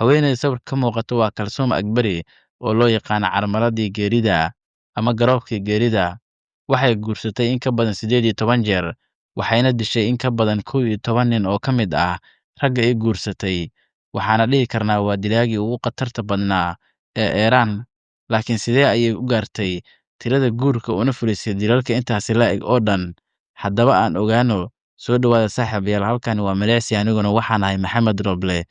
Haweeneyda sawirka ka muuqata waa Kalsoom Akbari oo loo yaqaan carmaladii geerida ama garoobkii geerida. Waxay guursatay in ka badan 18 jeer, waxayna dishay in ka badan 11 nin oo ka mid ah ragga ay guursatay. Waxaana dhihi karnaa waa dilaagii ugu khatarta badnaa ee Iran. Laakiin sidee ayay u gaartay tirada guurka una fulisay dilalka intaasi la'eg oo dhan? Haddaba aan ogaano. Soo dhawaada saaxiibayaal, halkani waa Malaysia, aniguna waxaan ahay Maxamed Roble.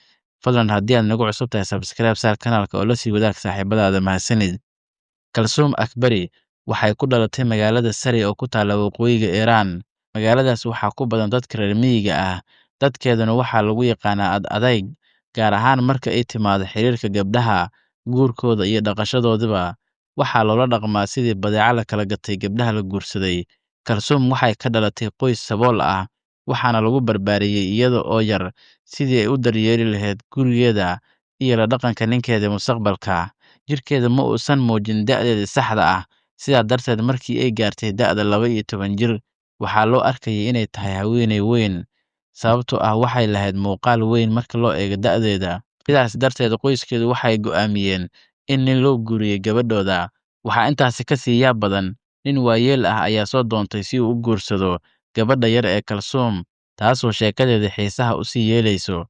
Fadlan haddii aad nagu cusub tahay subscribe saar kanaalka oo la sii wadaag saaxiibadaada. Mahadsanid. Kalsoom Akbari waxay ku dhalatay magaalada Surrey oo ku taalla waqooyiga Iran. Magaaladaas waxaa ku badan dadka reer miyiga ah, dadkeeduna waxaa lagu yaqaanaa adayg, gaar ahaan marka ay timaado xiriirka gabdhaha, guurkooda iyo dhaqashadoodaba. Waxaa loola dhaqmaa sidii badeeco la kala gatay gabdhaha la guursaday. Kalsoom waxay ka dhalatay qoys sabool ah, waxaana lagu barbaariyey iyada oo yar sidii ay u daryeeli lahayd gurigeeda iyo la dhaqanka ninkeeda mustaqbalka. Jirkeeda ma uusan muujin da'deeda saxda ah, sidaa darteed markii ay gaartay da'da 12 jir, waxaa loo arkayay inay tahay haweeney weyn, sababtoo ah waxay lahayd muuqaal weyn marka loo eego da'deeda. Sidaas darteed, qoyskeedu waxay go'aamiyeen in nin loo guuriyo gabadhooda. Waxaa intaasi ka sii yaab badan, nin waayeel ah ayaa soo doontay si uu u guursado gabadha yar ee Kalsoom, taasoo sheekadeeda xiisaha u sii yeelayso.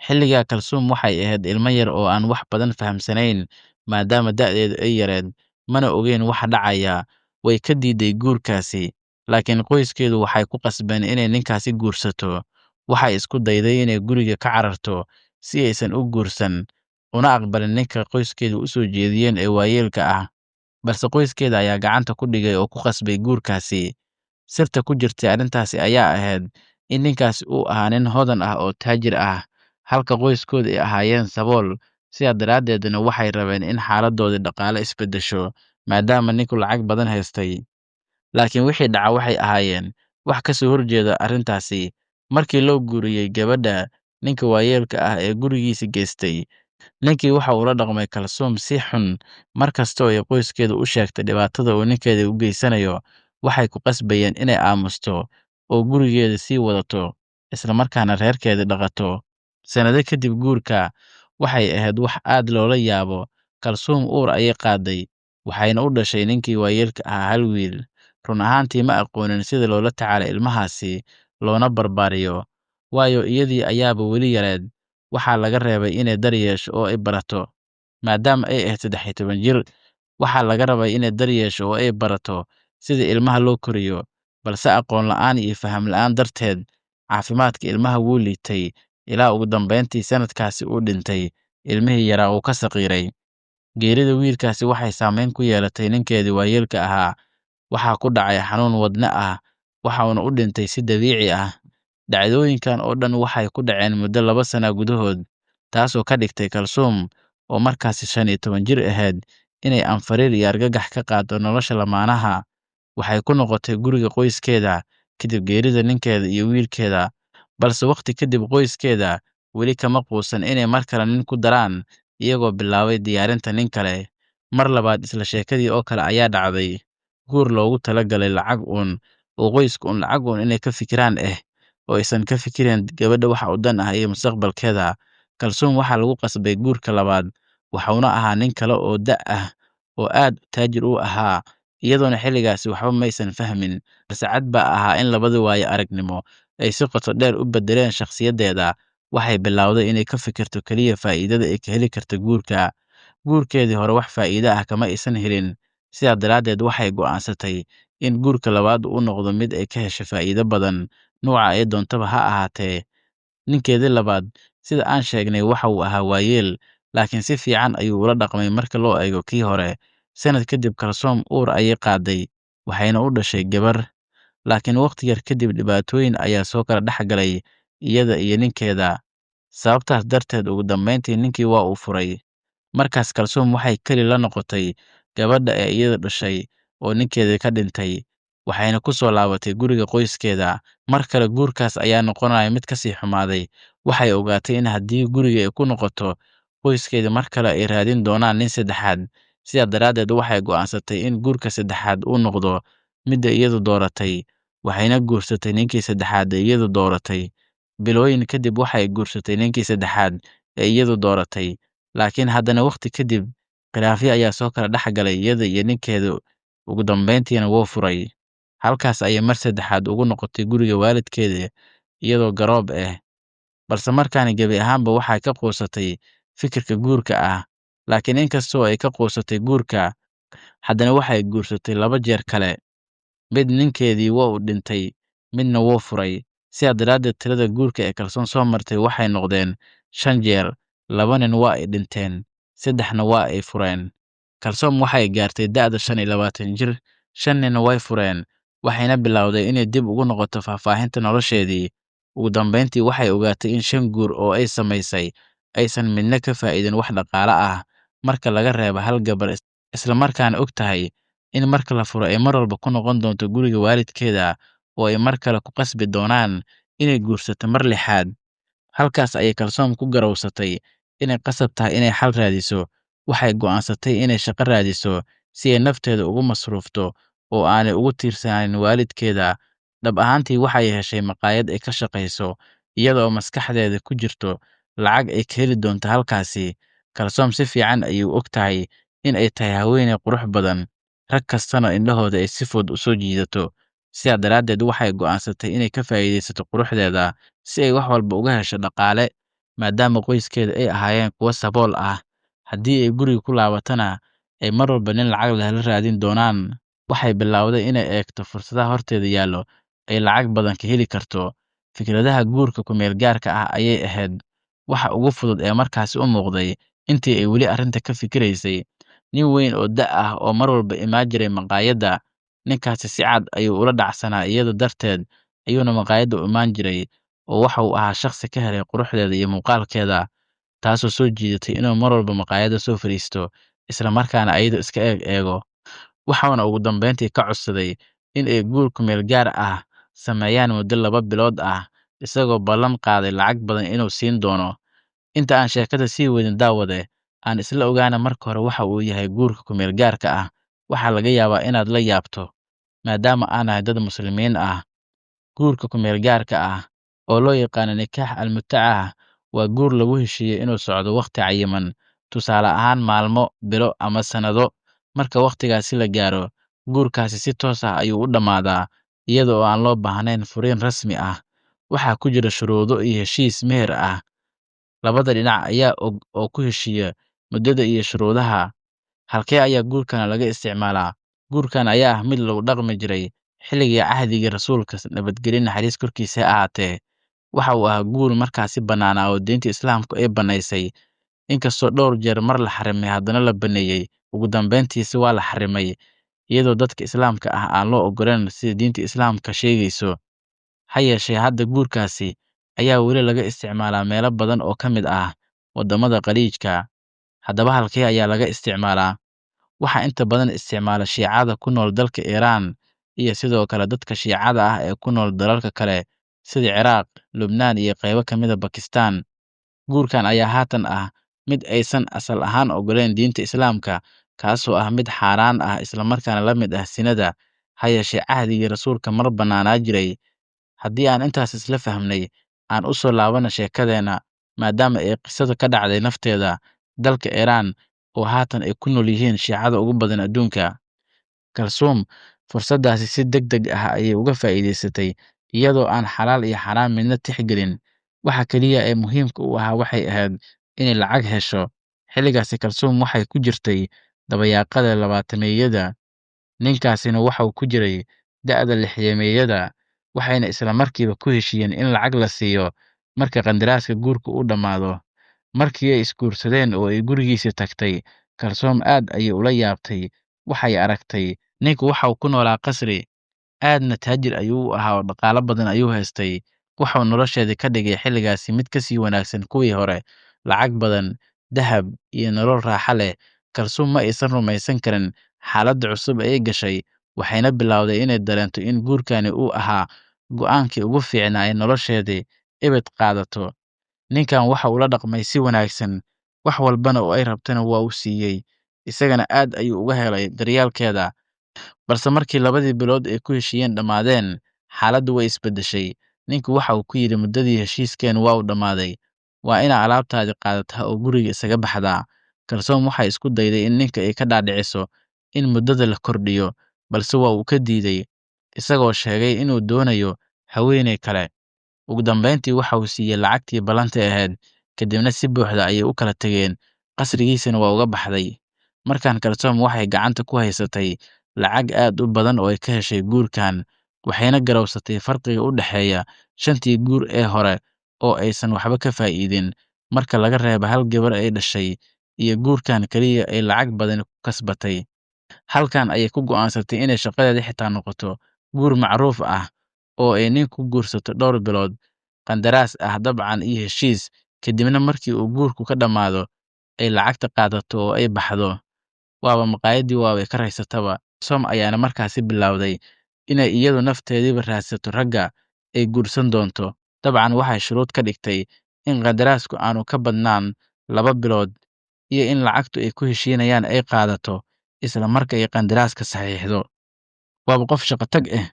Xilligaa Kalsoom waxay ahayd ilmo yar oo aan wax badan fahamsanayn, maadaama da'deedu ay yareed, mana ogeyn waxa dhacaya. Way ka diiday guurkaasi, laakiin qoyskeedu waxay ku qasbeen inay ninkaasi guursato. Waxay isku dayday inay guriga ka cararto si aysan u guursan, una aqbalin ninka qoyskeedu u soo jeediyeen ee waayeelka ah. Balse qoyskeeda ayaa gacanta ku dhigay oo ku qasbay guurkaasi. Sirta ku jirtay arrintaasi ayaa ahayd in ninkaasi uu ahaa nin hodan ah oo taajir ah, halka qoyskooda ay ahaayeen sabool. Sidaa daraaddeedna waxay rabeen in xaaladdoodii dhaqaale isbeddesho, maadaama ninku lacag badan haystay. Laakiin wixii dhaca waxay ahaayeen wax ka soo horjeeda arrintaasi. Markii loo guuriyey gabadha, ninka waayeelka ah ee gurigiisa geystay, ninkii waxa uu la dhaqmay Kalsoom si xun. Mar kasta oo ay qoyskeedu u sheegtay dhibaatada uu ninkeeda u geysanayo, waxay ku qasbayeen inay aamusto oo gurigeeda sii wadato, isla markaana reerkeeda dhaqato. Sanado kadib guurka, waxay ahayd wax aad loola yaabo. Kalsoom uur ayay qaaday, waxayna u dhashay ninkii waayeelka ahaa 1 wiil. Run ahaantii ma aqoonin sida loola tacaalo ilmahaasi, loona barbaariyo, waayo iyadii ayaaba weli yareed. Waxaa laga reebay inay daryeesho oo ay barato. Maadaama ay ahayd 13 jir, waxaa laga rabay inay daryeesho oo ay barato sida ilmaha loo koriyo. Balse aqoon la'aan iyo faham la'aan darteed, caafimaadka ilmaha wuu liitay, ilaa ugu dambeyntii sanadkaasi uu dhintay. Ilmihii yaraa uu ka saqiiray. Geerida wiilkaasi waxay saameyn ku yeelatay ninkeedii waayeelka ahaa. Waxaa ku dhacay xanuun wadne ah, waxaana u dhintay si dabiici ah. Dhacdooyinkan oo dhan waxay ku dhaceen muddo 2 sano gudahood, taasoo ka dhigtay Kalsoom oo markaasi 15 jir ahayd inay anfariir iyo argagax ka qaaddo nolosha lamaanaha. Waxay ku noqotay guriga qoyskeeda kadib geerida ninkeeda iyo wiilkeeda. Balse waqti kadib, qoyskeeda weli kama quusan inay mar kale nin ku daraan, iyagoo bilaabay diyaarinta nin kale. Mar labaad isla sheekadii oo kale ayaa dhacday. Guur loogu talagalay lacag oo qoyska lacag inay ka fikiraan oo aysan ka fikirin gabadha waxa u dan ah iyo mustaqbalkeeda. Kalsoom waxaa lagu qasbay guurka labaad, waxauna ahaa nin kale oo da' ah oo aad taajir u ahaa. Iyadoona xilligaasi waxba maysan fahmin, balse cad baa ahaa in labada waayo aragnimo ay si qoto dheer u beddeleen shakhsiyaddeeda. Waxay bilowday inay ka fikirto keliya faa'iidada ay ka heli karto guurka. Guurkeedii hore wax faa'iido ah kama aysan helin. Sidaa daraaddeed, waxay go'aansatay in guurka labaad uu noqdo mid ay ka hesho faa'iido badan, nooca ay doontaba ha ahaatee. Ninkeedii labaad, sida aan sheegnay, waxa uu ahaa waayeel, laakiin si fiican ayuu ula dhaqmay marka loo eego kii hore. Sanad kadib, Kalsoom uur ayay qaaday, waxayna u dhashay gabar. Laakiin waqti yar kadib, dhibaatooyin ayaa soo kala dhex galay iyada iyo ninkeeda. Sababtaas darteed, ugu dambeyntii ninkii waa uu furay. Markaas Kalsoom waxay keli la noqotay gabadha ee iyada dhashay oo ninkeedii ka dhintay, waxayna ku soo laabatay guriga qoyskeeda. Mar kale guurkaas ayaa noqonaya mid ka sii xumaaday. Waxay ogaatay in haddii guriga ay ku noqoto, qoyskeedii mar kale ay raadin doonaan nin saddexaad. Sidaa daraaddeed, waxay go'aansatay in guurka saddexaad uu noqdo midda iyadu dooratay, waxayna guursatay ninkii saddexaad ee iyadu dooratay. Bilooyin kadib, waxay guursatay ninkii saddexaad ee iyadu dooratay. Laakiin haddana waqti kadib, khilaafyo ayaa soo kala dhex galay iyada iyo ninkeeda, ugu dambeyntiina wuu furay. Halkaas ayay mar saddexaad ugu noqotay guriga waalidkeeda iyadoo garoob ah, balse markaana gebi ahaanba waxay ka quusatay fikirka guurka ah. Laakiin inkastoo ay ka quusatay guurka, haddana waxay guursatay 2 jeer kale. Mid ninkeedii waa uu dhintay, midna wuu furay. Sidaa daraaddeed, tirada guurka ee Kalsoon soo martay waxay noqdeen 5 jeer. 2 nin waa ay dhinteen, 3na waa ay fureen. Kalsoon waxay gaartay da'da 25 jir, 5 ninna way fureen. Waxayna bilowday inay dib ugu noqoto faahfaahinta nolosheedii. Ugu dambeyntii, waxay ogaatay in 5 guur oo ay samaysay aysan midna ka faa'iidin wax dhaqaale ah, marka laga reebo hal gabar, isla markaana og tahay in marka la furo ay mar walba ku noqon doonto guriga waalidkeeda oo ay mar kale ku qasbi doonaan inay guursato mar 6aad. Halkaas ayay Kalsoon ku garowsatay inay qasab tahay inay xal raadiso. Waxay go'aansatay inay shaqo raadiso si ay nafteeda ugu masruufto oo aanay ugu tiirsanaanin waalidkeeda. Dhab ahaantii waxay heshay maqaayad ay ka shaqayso, iyada oo maskaxdeeda ku jirto lacag ay ka heli doonto halkaasi. Kalsoon si fiican ayay u og tahay in ay tahay haweeney qurux badan, rag kastana indhahooda ay si fudud u soo jiidato. Sidaa daraaddeed, waxay go'aansatay inay ka faa'iidaysato quruxdeeda si ay wax walba uga hesho dhaqaale, maadaama qoyskeeda ay ahaayeen kuwo sabool ah. Haddii ay guriga ku laabatana ay mar walba nin lacag leh la raadin doonaan. Waxay bilowday inay eegto fursadaha horteeda yaallo ay lacag badan ka heli karto. Fikradaha guurka ku-meel gaarka ah ayay ahayd waxa ugu fudud ee markaasi u muuqday. Intii ay weli arrinta ka fikiraysay, nin weyn oo da' ah oo mar walba imaan jiray maqaayadda. Ninkaasi si cad ayuu ula dhacsanaa iyada darteed ayuuna maqaayadda u imaan jiray, oo waxa uu ahaa shakhsi ka helay quruxdeeda iyo muuqaalkeeda, taasoo soo jiidatay inuu mar walba maqaayadda soo fadhiisto, isla markaana ayada iska eego. Waxaana ugu dambeyntii ka codsaday in ay guur ku-meel gaar ah sameeyaan muddo 2 bilood ah, isagoo ballan qaaday lacag badan inuu siin doono. Inta aan sheekada sii wadin daawade, aan isla ogaana marka hore waxa uu yahay guurka ku-meel gaarka ah. Waxaa laga yaabaa inaad la yaabto, maadaama aan nahay dad Muslimiin ah. Guurka ku-meel gaarka ah, oo loo yaqaan nikaax al-mutacah, waa guur lagu heshiiyey inuu socdo waqti cayiman, tusaale ahaan maalmo, bilo ama sannado. Marka waqtigaasi la gaaro, guurkaasi si toos ah ayuu u dhammaadaa, iyada oo aan loo baahnayn furiin rasmi ah. Waxaa ku jira shuruudo iyo heshiis meher ah. Labada dhinac ayaa og oo ku heshiiya muddada iyo shuruudaha. Halkee ayaa guurkan laga isticmaalaa? Guurkan ayaa ah mid lagu dhaqmi jiray xilligii cahdigii rasuulka, nabadgelyo naxariis korkiisa ha ahaatee. Waxa uu ahaa guur markaasi bannaanaa oo diinta Islaamku ay bannaysay. Inkastoo dhowr jeer mar la xarimay, haddana la baneeyay. Ugu dambeyntiisa waa la xarimay, iyadoo dadka Islaamka ah aan loo oggolayn sida diinta Islaamka sheegayso. Ha yeeshee, hadda guurkaasi ayaa weli laga isticmaalaa meelo badan oo ka mid ah waddamada Khaliijka. Haddaba halkee ayaa laga isticmaalaa? Waxaa inta badan isticmaala Shiicada ku nool dalka Iiraan iyo sidoo kale dadka Shiicada ah ee ku nool dalalka kale sida Ciraaq, Lubnaan iyo qaybo ka mid ah Bakistaan. Guurkan ayaa haatan ah mid aysan asal ahaan oggolayn diinta Islaamka, kaasoo ah mid xaaraan ah isla markaana la mid ah sinada. Ha yeeshee, cahdigii rasuulka mar bannaanaa jiray. Haddii aan intaas isla fahmnay, aan u soo laabano sheekadeena, maadaama ay qisadu ka dhacday nafteeda dalka Iiraan oo haatan ay ku nool yihiin Shiicada ugu badan adduunka. Kalsoom fursaddaasi si degdeg ah ayay uga faa'iidaysatay, iyadoo aan xalaal iyo xaraam midna tixgelin. Waxa kaliya ee muhiimka u ahaa waxay ahayd inay lacag hesho. Xilligaasi Kalsoom waxay ku jirtay dabayaaqada 20-meeyada, ninkaasina waxa uu ku jiray da'da 60-meeyada. Waxayna isla markiiba ku heshiiyeen in lacag la siiyo marka qandaraaska guurka uu dhammaado. Markii ay isguursadeen oo ay gurigiisa tagtay, Kalsoom aad ayay ula yaabtay. Waxay aragtay ninku waxa uu ku noolaa qasri, aadna taajir ayuu u ahaa oo dhaqaale badan ayuu haystay. Wuxuu nolosheeda ka dhigay xilligaasi mid ka sii wanaagsan kuwii hore. Lacag badan, dahab iyo nolol raaxo leh. Kalsoom ma aysan rumaysan karin xaaladda cusub ee ay gashay, waxayna bilowday inay dareento in guurkani uu ahaa go'aankii ugu fiicnaa ee nolosheeda ebed qaadato. Ninkan waxa uu la dhaqmay si wanaagsan, wax walbana oo ay rabtana waa uu siiyey, isagana aad ayuu uga helay daryeelkeeda. Balse markii 2dii bilood ay ku heshiiyeen dhammaadeen, xaaladdu way isbeddeshay. Ninku waxa uu ku yidhi muddadii heshiiskeenu waa uu dhammaaday, waa inaa alaabtaadii qaadataa oo guriga isaga baxdaa. Kalsoom waxay isku dayday in ninka ay ka dhaadhiciso in muddada la kordhiyo, balse waa uu ka diiday, isagoo sheegay inuu doonayo haweeney kale. Ugu dambeyntii waxa uu siiyey lacagtii ballanta ahayd, kadibna si buuxda ayay u kala tageen, qasrigiisana waa uga baxday. Markaan Kalsoom waxay gacanta ku haysatay lacag aad u badan oo ay ka heshay guurkan, waxayna garowsatay farqiga u dhexeeya 5tii guur ee hore oo aysan waxba ka faa'iidin, marka laga reebo hal gabar ay dhashay, iyo guurkan kaliya ay lacag badan ku kasbatay. Halkan ayay ku go'aansatay inay shaqadeeda xitaa noqoto guur macruuf ah oo ay nin ku guursato dhowr bilood, qandaraas ah dabcan iyo heshiis, kadibna markii uu guurku ka dhammaado ay lacagta qaadato oo ay baxdo. Waaba maqaayadii waabay ka raysataba. Som ayaana markaasi bilowday inay iyadu nafteediiba raadsato ragga ay guursan doonto. Dabcan waxay shuruud ka dhigtay in qandaraasku aanu ka badnaan 2 bilood iyo in lacagtu ay ku heshiinayaan ay qaadato isla marka ay qandaraaska saxiixdo. Waaba qof shaqo tag ah.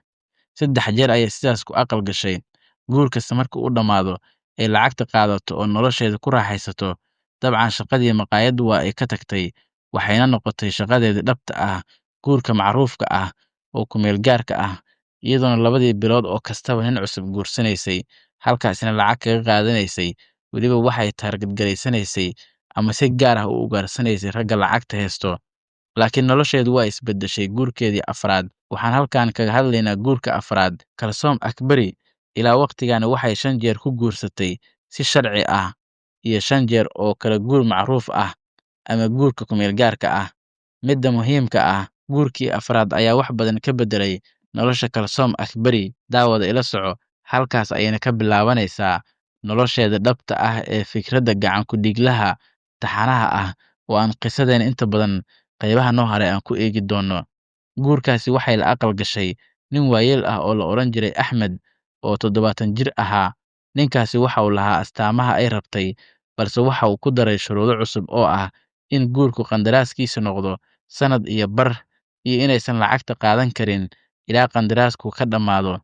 3 jeer ayay sidaas ku aqal gashay. Guur kasta marka uu dhammaado ay lacagta qaadato oo nolosheeda ku raaxaysato. Dabcan shaqadii maqaayaddu waa ay ka tagtay, waxayna noqotay shaqadeedii dhabta ah, guurka macruufka ah oo ku meel gaarka ah, iyadoona 2dii bilood oo kastaba nin cusub guursanaysay, halkaasina lacag kaga qaadanaysay. Weliba waxay taarget garaysanaysay ama si gaar ah u ugaarsanaysay ragga lacagta haysto. Laakiin nolosheedu waa isbeddeshay guurkeedii afraad. Waxaan halkan kaga hadlaynaa guurka afraad. Kalsoom Akbari ilaa waqtigaana waxay 5 jeer ku guursatay si sharci ah iyo 5 jeer oo kala guur macruuf ah ama guurka ku meel gaarka ah. Midda muhiimka ah, guurkii afraad ayaa wax badan ka beddelay nolosha Kalsoom Akbari. Daawada ila soco, halkaas ayayna ka bilaabanaysaa nolosheeda dhabta ah ee fikradda gacan ku dhiiglaha taxanaha ah oo aan qisadeena inta badan qaybaha noo haray aan ku eegi doono. Guurkaasi waxay la aqal gashay nin waayeel ah oo la odhan jiray Axmed oo 70 jir ahaa. Ninkaasi waxa uu lahaa astaamaha ay rabtay, balse waxa uu ku daray shuruudo cusub oo ah in guurku qandaraaskiisa noqdo sanad iyo bar iyo inaysan lacagta qaadan karin ilaa qandaraasku ka dhammaado.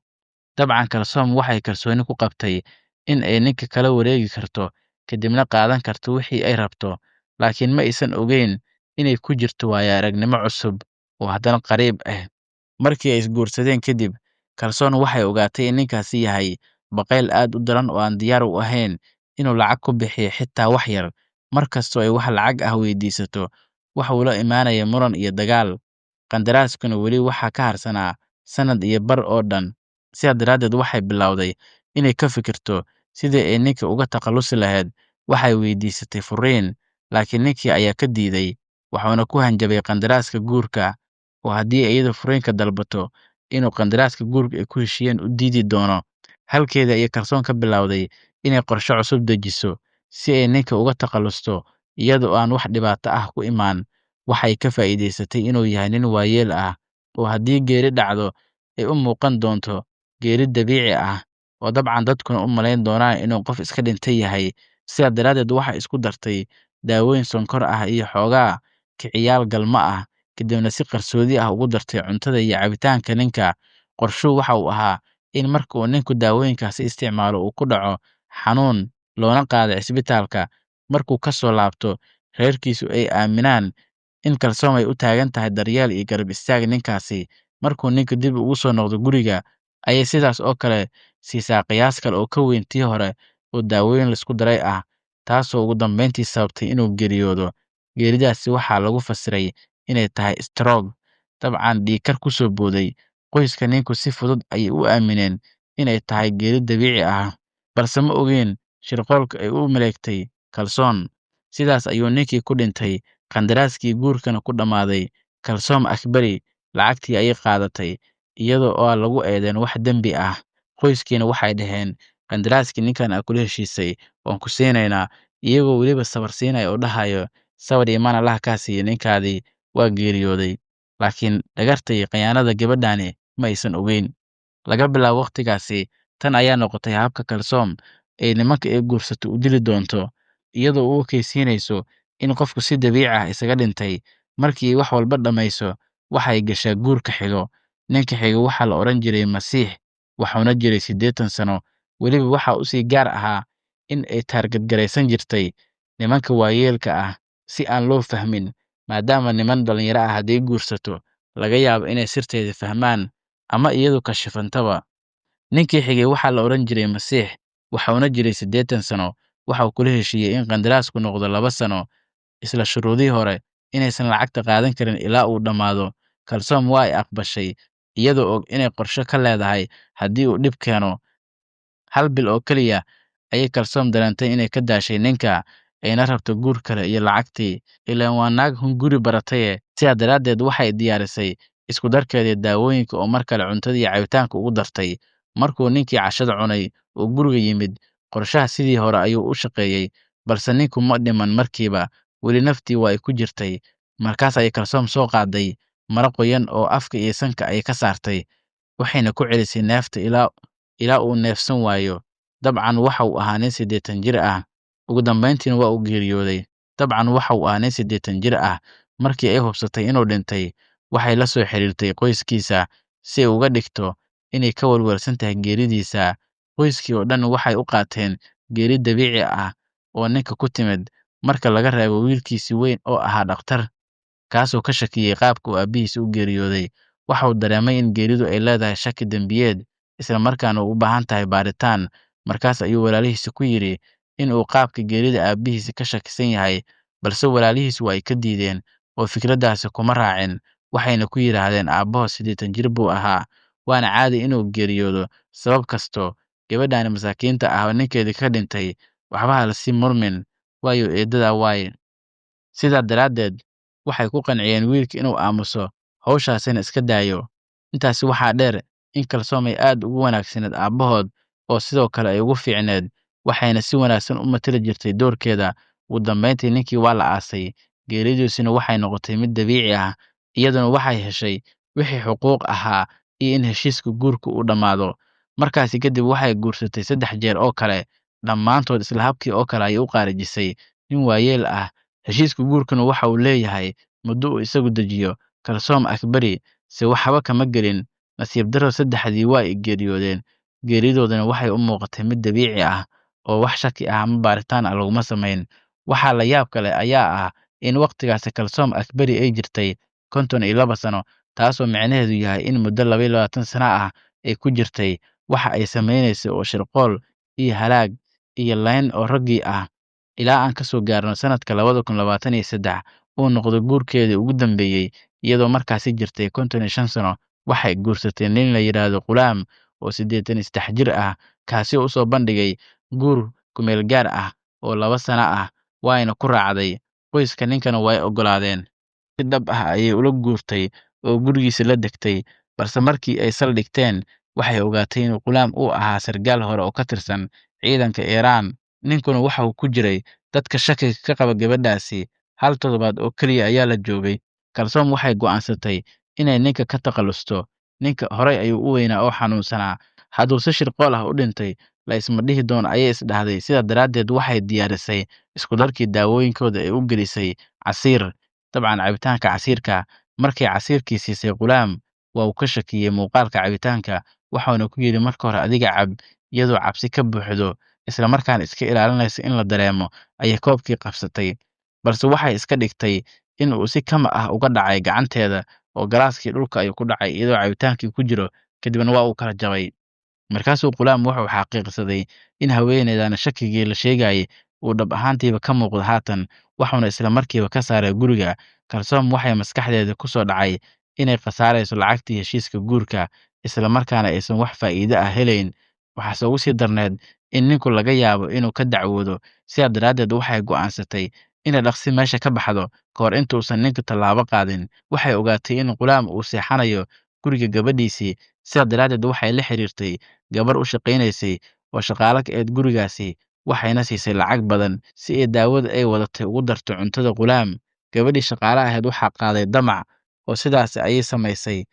Dabcan Kalsoom waxay kalsooni ku qabtay in ay ninka kala wareegi karto, kadibna qaadan karto wixii ay rabto, laakiin ma aysan ogeyn inay ku jirto waayo-aragnimo cusub oo haddana qariib ah. Markii ay isguursadeen kadib, Kalsoon waxay ogaatay in ninkaasi yahay baqayl aad u daran oo aan diyaar u ahayn inuu lacag ku bixiyo xitaa wax yar. Mar kastoo ay wax lacag ah weydiisato, waxa uu la imaanaya muran iyo dagaal. Qandaraaskuna weli waxaa ka harsanaa sanad iyo bar oo dhan. Sidaa daraaddeed waxay bilowday inay ka fikirto sidii ay ninka uga takhalusi lahayd. Waxay weydiisatay furiin, laakiin ninkii ayaa ka diiday, wuxuuna ku hanjabay qandaraaska guurka oo haddii iyadu furiinka dalbato, inuu qandaraaska guurka ay ku heshiiyeen u diidi doono. Halkeedii ayay Kalsoon ka bilowday inay qorshe cusub dejiso si ay ninka uga takhalusto iyada oo aan wax dhibaato ah ku imaan. Waxay ka faa'iidaysatay inuu yahay nin waayeel ah oo haddii geeri dhacdo ay u muuqan doonto geeri dabiici ah, oo dabcan dadkuna u malayn doonaan inuu qof iska dhintay yahay. Sidaa daraaddeed waxay isku dartay daawooyin sonkor ah iyo xoogaa kiciyaal galmo ah, kadibna si qarsoodi ah ugu dartay cuntada iyo cabitaanka ninka. Qorshuhu waxa uu ahaa in marka uu ninku daawooyinkaasi isticmaalo uu ku dhaco xanuun, loona qaado cisbitaalka. Markuu ka soo laabto, reerkiisu ay aaminaan in Kalsoom ay u taagan tahay daryeel iyo garab istaag ninkaasi. Markuu ninku dib ugu soo noqdo guriga, ayay sidaas oo kale siisaa qiyaas kale oo ka weyn tii hore oo daawooyin la isku daray ah, taasoo ugu dambeyntii sababtay inuu geeriyoodo. Geeridaasi waxaa lagu fasiray inay tahay stroke, dabcan dhiig kar ku soo booday. Qoyska ninku si fudud ayay u aamineen inay tahay geeri dabiici ah, balse ma ogeyn shirqoolka ay u maleegtay Kalsoon. Sidaas ayuu ninkii ku dhintay, qandaraaskii guurkana ku dhammaaday. Kalsoom Akbari lacagtii ayay qaadatay, iyada oo aan lagu eedayn wax dembi ah. Qoyskiina waxay dhaheen, qandaraaskii ninkan aad kula heshiisay waan ku siinaynaa, iyagoo weliba sabar siinaya oo dhahayo, sabar iyo imaan Allah kaa siiyo, ninkaadii waa geeriyooday. Laakiin dhagarta iyo khiyaanada gabadhaani ma aysan ogeyn. Laga bilaabo waqtigaasi, tan ayaa noqotay habka Kalsoom ee nimanka ay guursato u dili doonto, iyadoo u ekaysiinayso in qofku si dabiici ah isaga dhintay. Markii ay wax walba dhammayso, waxay gashaa guurka xigo. Ninka xiga waxaa la odhan jiray Masiix, wuxuuna jiray 80 sano. Weliba waxaa u sii gaar ahaa in ay taarget garaysan jirtay nimanka waayeelka ah si aan loo fahmin, maadaama niman dhalinyaro ah hadday guursato laga yaabo inay sirteeda fahmaan ama iyadu kashifantaba. Ninkii xigay waxaa la odhan jiray Masiix, waxauna jiray 80 sano. Waxa uu kula heshiiyey in qandaraasku noqdo 2 sano, isla shuruudihii hore, inaysan lacagta qaadan karin ilaa uu dhammaado. Kalsoom waa ay aqbashay, iyadoo og inay qorshe ka leedahay haddii uu dhib keeno. Hal bil oo keliya ayay Kalsoom dareentay inay ka daashay ninka, ayna rabto guur kale iyo lacagtii. Ileen waa naag hunguri barataye, sidaa daraaddeed waxay diyaarisay isku darkeedii daawooyinka oo mar kale cuntada iyo cabitaanka ugu dartay. Markuu ninkii cashada cunay oo guriga yimid, qorshaha sidii hore ayuu u shaqeeyey, balse ninku ma dhiman markiiba, weli naftii waa ay ku jirtay. Markaas ayay Kalsoom soo qaaday maro qoyan oo afka iyo sanka ay ka saartay, waxayna ku celisay neefta ilaa uu neefsan waayo. Dabcan waxa uu ahaa nin 80 jir ah. Ugu dambeyntiina waa uu geeriyooday. Markii ay hubsatay inuu dhintay, waxay la soo xiriirtay qoyskiisa si ay uga dhigto inay ka walwalsan tahay geeridiisa. Qoyskii oo dhan waxay u qaateen geeri dabiici ah oo ninka ku timid, marka laga reebo wiilkiisii weyn oo ahaa dhakhtar, kaasoo ka shakiyey qaabka uu aabbihiis u geeriyooday. Waxa uu dareemay in geeridu ay leedahay shaki dembiyeed, isla markaana u baahan tahay baaritaan. Markaas ayuu walaalihiisa ku yidhi in uu qaabka geerida aabbihiis ka shakisan yahay, balse walaalihiis waa ay ka diideen oo fikraddaasi kuma raacin. Waxayna ku yidhaahdeen aabbahood 80 jir buu ahaa, waana caadi inuu geeriyoodo sabab kasto. Gabadhaani masaakiinta ah oo ninkeedii ka dhintay, waxba ha la sii murmin, waayo eedadaa waaye. Sidaa daraaddeed, waxay ku qanciyeen wiilka inuu aamuso, hawshaasina iska daayo. Intaasi waxaa dheer in Kalsoom ay aad ugu wanaagsaneed aabbahood, oo sidoo kale ay ugu fiicneed, waxayna si wanaagsan u matali jirtay doorkeeda. Ugu dambeyntii ninkii waa la aasay, geeridiisuna waxay noqotay mid dabiici ah. Iyaduna waxay heshay wixii xuquuq ahaa iyo in heshiiska guurka uu dhammaado. Markaasi kadib waxay guursatay 3 jeer oo kale, dhammaantood isla habkii oo kale ayay u qaarijisay nin waayeel ah. Heshiiska guurkuna waxa uu leeyahay muddo uu isagu dejiyo. Kalsoom Akbari se waxba kama gelin. Nasiib darro 3dii waa ay geeriyoodeen. Geeridoodana waxay u muuqatay mid dabiici ah oo wax shaki ah ama baaritaan ah laguma samayn. Waxaa la yaab kale ayaa ah in waqtigaasi Kalsoom Akbari ay jirtay 52 sano, taasoo micnaheedu yahay in muddo 22 sano ah ay ku jirtay waxa ay samaynaysay oo shirqool iyo halaag iyo layn oo raggii ah, ilaa aan ka soo gaarno sanadka 2023 uu noqdo guurkeedii ugu dambeeyey. Iyadoo markaasi jirtay 55 sano, waxay guursatay nin la yidhaahdo Qulaam oo 83 jir ah, kaasi oo u soo bandhigay guur kumeel gaar ah oo 2 sano ah, waayna ku raacday. Qoyska ninkana way oggolaadeen. Si dhab ah ayay ula guurtay oo gurigiisa la degtay, balse markii ay saldhigteen, waxay ogaatay in Qulaam uu ahaa sargaal hore oo ka tirsan ciidanka Iiraan. Ninkuna waxa uu ku jiray dadka shakiga ka qaba gabadhaasi. 1 toddobaad oo keliya ayaa la joogay. Kalsoom waxay go'aansatay inay ninka ka takhalusto. Ninka horay ayuu u weynaa oo xanuunsanaa. Hadduu si shirqool ah u dhintay, la isma dhihi doono ayay isdhahday. Sidaa daraaddeed waxay diyaarisay isku darkii daawooyinkooda ay u gelisay casiir, dabcan cabitaanka casiirka. Markay casiirkii siisay Qulaam, waa uu ka shakiyey muuqaalka cabitaanka, waxaana ku yidhi marka hore adiga cab. Iyadoo cabsi ka buuxdo, isla markaana iska ilaalinaysa in la dareemo, ayay koobkii qabsatay, balse waxay iska dhigtay in uu si kama ah uga dhacay gacanteeda oo galaaskii dhulka ayuu ku dhacay iyadoo cabitaankii ku jiro, kadibna waa uu kala jabay. Markaasuu Qulaam wuxuu xaqiiqsaday in haweeneydan shakigii la sheegayay uu dhab ahaantiiba ka muuqdo haatan, waxaana isla markiiba ka saaray guriga. Kalsoom waxay maskaxdeeda ku soo dhacay inay khasaarayso lacagtii heshiiska guurka, isla markaana aysan wax faa'iido ah helayn. Waxaase ugu sii darneed in ninku laga yaabo inuu ka dacwoodo. Sidaa daraaddeed waxay go'aansatay inay dhaqsi meesha ka baxdo ka hor intuusan ninku tallaabo qaadin. Waxay ogaatay in Qulaam uu seexanayo guriga gabadhiisii. Sidaa daraaddeed waxay la xiriirtay gabar u shaqaynaysay oo shaqaale ka ahayd gurigaasi, waxayna siisay lacag badan si ay daawada ay wadatay ugu darto cuntada Qulaam. Gabadhii shaqaale ahayd waxaa qaaday damac, oo sidaas ayay samaysay.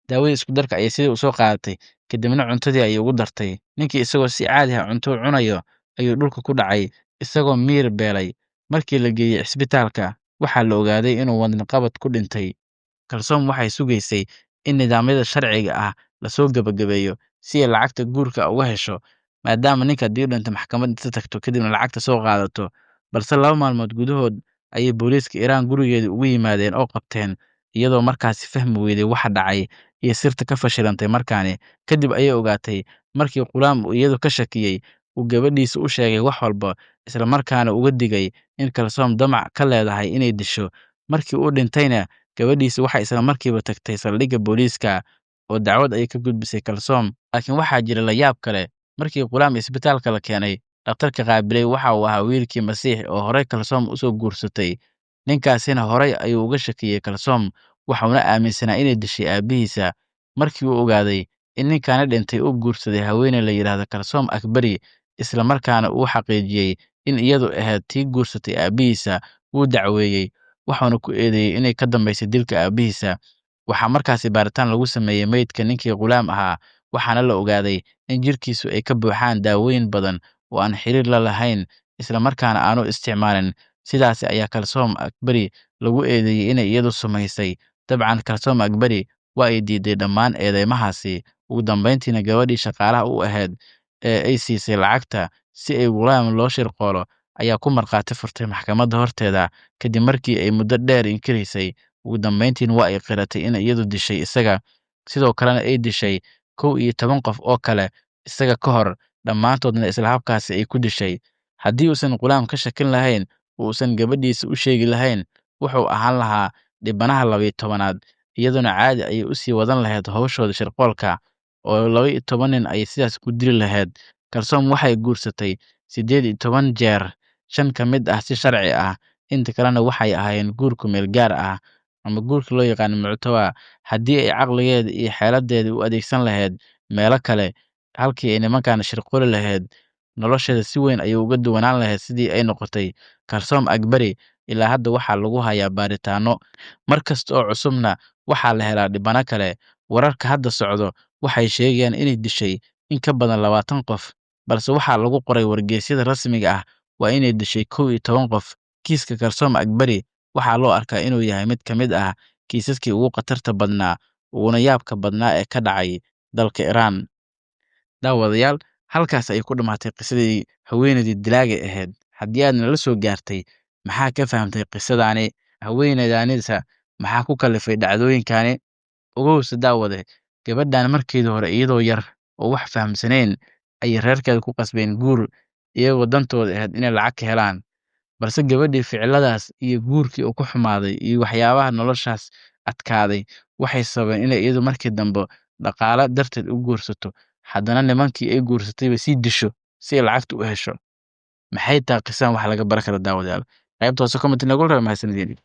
Daawadii isku darka ayay sidii u soo qaadatay, kadibna cuntadii ayay ugu dartay. Ninkii isagoo si caadi ah cunto u cunayo ayuu dhulka ku dhacay, isagoo miyir beelay. Markii la geeyey cisbitaalka, waxaa la ogaaday inuu wadne-qabad ku dhintay. Kalsoom waxay sugaysay in nidaamyada sharciga ah la soo gabagabeeyo si ay lacagta guurka uga hesho, maadaama ninka haddii uu dhinto maxkamad inta tagto kadibna lacagta soo qaadato. Balse 2 maalmood gudahood ayay booliiska Iiraan gurigeeda ugu yimaadeen oo qabteen, iyadoo markaasi fahmi weyday waxa dhacay iyo sirta ka fashilantay markaani. Kadib ayay ogaatay markii Qulaam uu iyadu ka shakiyey, uu gabadhiisa u sheegay wax walba, isla markaana uga digay in Kalsoom damac ka leedahay inay disho. Markii uu dhintayna, gabadhiisa waxay isla markiiba tagtay saldhigga booliiska oo dacwad ayay ka gudbisay Kalsoom. Laakiin waxaa jira la yaab kale. Markii Qulaam isbitaalka la keenay, dhakhtarka qaabilay waxa uu ahaa wiilkii Masiix oo horey Kalsoom u soo guursatay. Ninkaasina horay ayuu uga shakiyey Kalsoom, wuxuuna aaminsanaa inay dishay aabbihiisa. Markii uu ogaaday in ninkaani dhintay uu guursaday haweeney la yiraahdo Kalsoom Akbari, isla markaana uu xaqiijiyey in iyadu ahayd tii guursatay aabbihiisa, wuu dacweeyey, wuxuuna ku eedeeyey inay ka dambaysay dilka aabbihiisa. Waxaa markaasi baaritaan lagu sameeyey meydka ninkii Qulaam ahaa, waxaana la ogaaday in jirkiisu ay ka buuxaan daawooyin badan oo aan xiriir la lahayn, isla markaana aanu isticmaalin. Sidaas ayaa Kalsoom Akbari lagu eedeeyey inay iyadu sumaysay. Dabcan, Kalsoom Akbari waa ay diiday dhammaan eedeymahaasi. Ugu dambeyntiina, gabadhii shaqaalaha u ahayd ee ay siisay lacagta si ay Qulaam loo shirqoolo ayaa ku markhaati furtay maxkamadda horteeda. Kadib markii ay muddo dheer inkiraysay, ugu dambeyntiina waa ay qiratay in iyadu dishay isaga, sidoo kalena ay dishay 11 qof oo kale isaga ka hor, dhammaantoodna isla habkaasi ay ku dishay. Haddii uusan Qulaam ka shakin lahayn oo uusan gabadhiisa u sheegi lahayn, wuxuu ahaan lahaa dhibanaha 12aad, iyaduna caadi ayay u sii wadan lahayd hawshooda shirqoolka, oo 12 nin ayay sidaas ku dili lahayd. Kalsoom waxay guursatay 18 jeer, 5 ka mid ah si sharci ah, inta kalena waxay ahaayeen guur ku meel gaar ah ama guurka loo yaqaan muctawa. Haddii ay caqligeeda iyo xeeladeeda u adeegsan lahayd meelo kale halkii ay nimankan shirqooli lahayd, nolosheeda si weyn ayay uga duwanaan lahayd sidii ay noqotay. Kalsoom Akbari ilaa hadda waxaa lagu hayaa baaritaanno, mar kasta oo cusubna waxaa la helaa dhibano kale. Wararka hadda socdo waxay sheegayaan inay dishay in ka badan 20 qof, balse waxaa lagu qoray wargeysyada rasmiga ah waa inay dishay 11 qof. Kiiska Kalsoom Akbari waxaa loo arkaa inuu yahay mid ka mid ah kiisaskii ugu khatarta badnaa uguna yaabka badnaa ee ka dhacay dalka Iiraan. Daawadayaal, halkaas ayay ku dhammaatay qisadii haweeneydii dilaaga ahayd. Haddii aad nala soo gaartay, maxaa ka fahamtay qisadaani? Haweeneydaanisa maxaa ku kalifay dhacdooyinkani? Ogowse daawade, gabadhan markeedii hore iyadoo yar oo wax fahamsanayn ayay reerkeeda ku qasbeen guur, iyagoo dantooda ahayd inay lacag ka helaan. Balse gabadhii ficiladaas iyo guurkii uu ku xumaaday iyo waxyaabaha noloshaas adkaaday waxay sababeen inay iyadu markii dambe dhaqaale darteed u guursato, haddana nimankii ay guursatayba sii disho si ay lacagta u hesho. Maxay tahay qisadan wax laga baran karo daawadayaal? Qaybta hoose comment inoogu reeb mahadsanidin.